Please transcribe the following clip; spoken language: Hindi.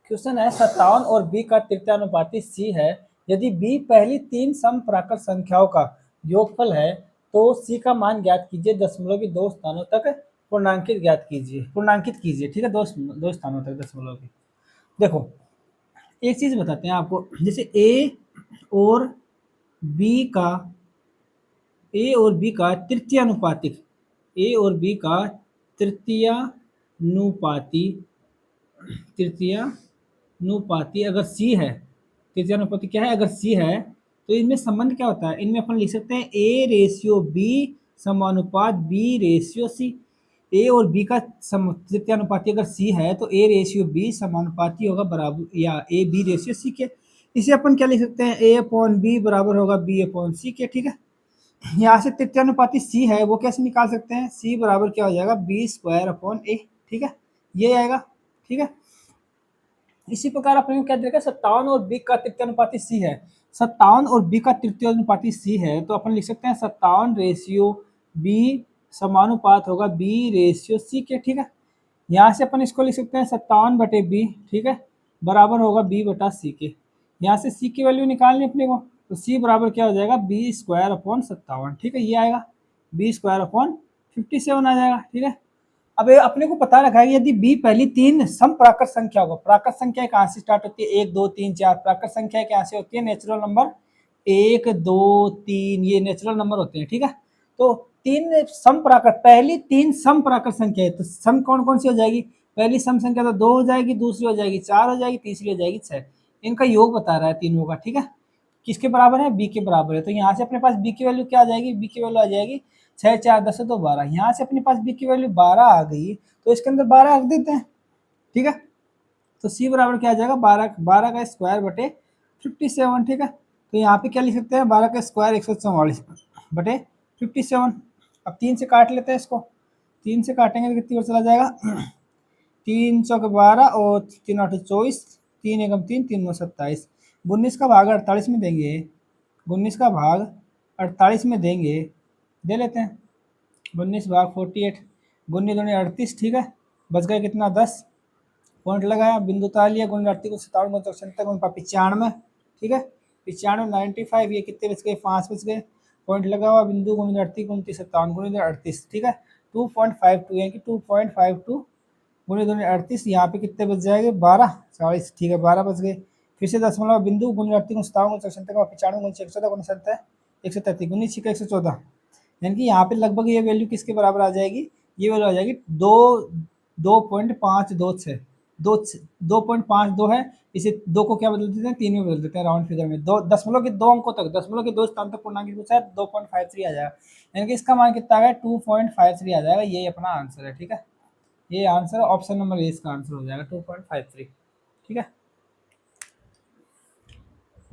क्वेश्चन है 57 और बी का तृतीयानुपाती सी है। यदि बी पहली 3 समप्राकृत संख्याओं का योगफल है तो सी का मान ज्ञात कीजिए। दशमलव की 2 स्थानों तक पूर्णांकित कीजिए। ठीक है, दो स्थानों तक दशमलव की। देखो एक चीज बताते हैं आपको, जैसे और बी का ए और बी का तृतीयानुपातिक ए और बी का तृतीयानुपाती तृतीयानुपाती अगर सी है, तृतीयानुपाती क्या है, अगर सी है तो इनमें संबंध क्या होता है, इनमें अपन लिख सकते हैं ए रेशियो बी समानुपात बी रेशियो सी। ए और बी का तृतीयानुपाती अगर सी है तो ए रेशियो बी समानुपाती होगा बराबर या ए बी रेशियो सी के। इसे अपन क्या लिख सकते हैं, ए अपॉन बी बराबर होगा बी अपॉन सी के। ठीक है, यहाँ से तृतीयानुपाती सी है वो कैसे निकाल सकते हैं, सी बराबर क्या हो जाएगा बी स्क्वायर अपॉन ए। ठीक है, ये आएगा। ठीक है, इसी प्रकार अपने को क्या देगा, 57 और बी का तृतीयानुपाती सी है। 57 और बी का तृतीयानुपाती सी है तो अपन लिख सकते हैं 57 रेशियो बी समानुपात होगा बी रेशियो सी के। ठीक है, यहाँ से अपन इसको लिख सकते हैं 57 बटे बी, ठीक है, बराबर होगा बी बटा सी के। यहाँ से सी की वैल्यू निकालनी अपने को, तो सी बराबर क्या हो जाएगा बी स्क्वायर अपॉन 57। ठीक है, ये आएगा बी स्क्वायर अपॉन 57 आ जाएगा। ठीक है, अब अपने को पता रखा है यदि बी पहली 3 समप्राकृत संख्या होगा, प्राकृत संख्या कहाँ से स्टार्ट होती है, 1 2 3 4, प्राकृत संख्या कहाँ से होती है, नेचुरल नंबर 1 2 3, ये नेचुरल नंबर होते हैं। ठीक है, तो 3 समप्राकृत, पहली 3 समप्राकृत संख्या है तो सम कौन कौन सी हो जाएगी, पहली सम संख्या तो 2 हो जाएगी, दूसरी हो जाएगी 4 हो जाएगी, तीसरी हो जाएगी 6। इनका योग बता रहा है तीनों का। ठीक है, किसके बराबर है, बी के बराबर है। तो यहाँ से अपने पास बी की वैल्यू क्या आ जाएगी, बी की वैल्यू आ जाएगी 6 4 10 2 12। यहाँ से अपने पास बी की वैल्यू 12 आ गई तो इसके अंदर 12 रख देते हैं। ठीक है, तो सी बराबर क्या आ जाएगा 12 का स्क्वायर बटे 57। ठीक है, तो यहाँ पे क्या लिख सकते हैं 12 का स्क्वायर 144 बटे 57। अब 3 से काट लेते हैं इसको, 3 से काटेंगे तो कितनी बार चला जाएगा 3 चौक 12 और 3 8 24, 3 एकम 3 3 9 27। 19 का भाग 48 में देंगे, 19 का भाग 48 में देंगे, दे लेते हैं 19 भाग 48, 19 दूनी 38। ठीक है, बच गए कितना 10, पॉइंट लगाया, बिंदु ताल लिया, गुण 38 को 57 गुण 95 गुण 95। ठीक है, 95 95, ये कितने बच गए 5 बच गए, पॉइंट लगा हुआ, बिंदु गुण 38 गुण 57 गुण 38। ठीक है, 2.52 यानी कि 2.52 गुणे दूनी 38, यहाँ पे कितने बच जाएंगे 12 40। ठीक है, 12 बच गए, फिर से दशमलव बिंदु गुण 38 गुण 57 गुण 95 गुण 114 गुण 133 गुण 114, यानी कि यहाँ पे लगभग ये वैल्यू किसके बराबर आ जाएगी, ये वैल्यू आ जाएगी 2.526, 2.52 है। इसे 2 को क्या बदल देते हैं 3 में बदल देते हैं राउंड फिगर में, 2 दशमलव के 2 अंकों तक, दशमलव के 2 स्थान तक पूर्णांक पूछा है, 2.53 आ जाएगा, यानी कि इसका मान कितना आ गया 2.53 आ जाएगा। ये अपना आंसर है। ठीक है, ये आंसर ऑप्शन नंबर ए इसका आंसर हो जाएगा 2.53। ठीक है।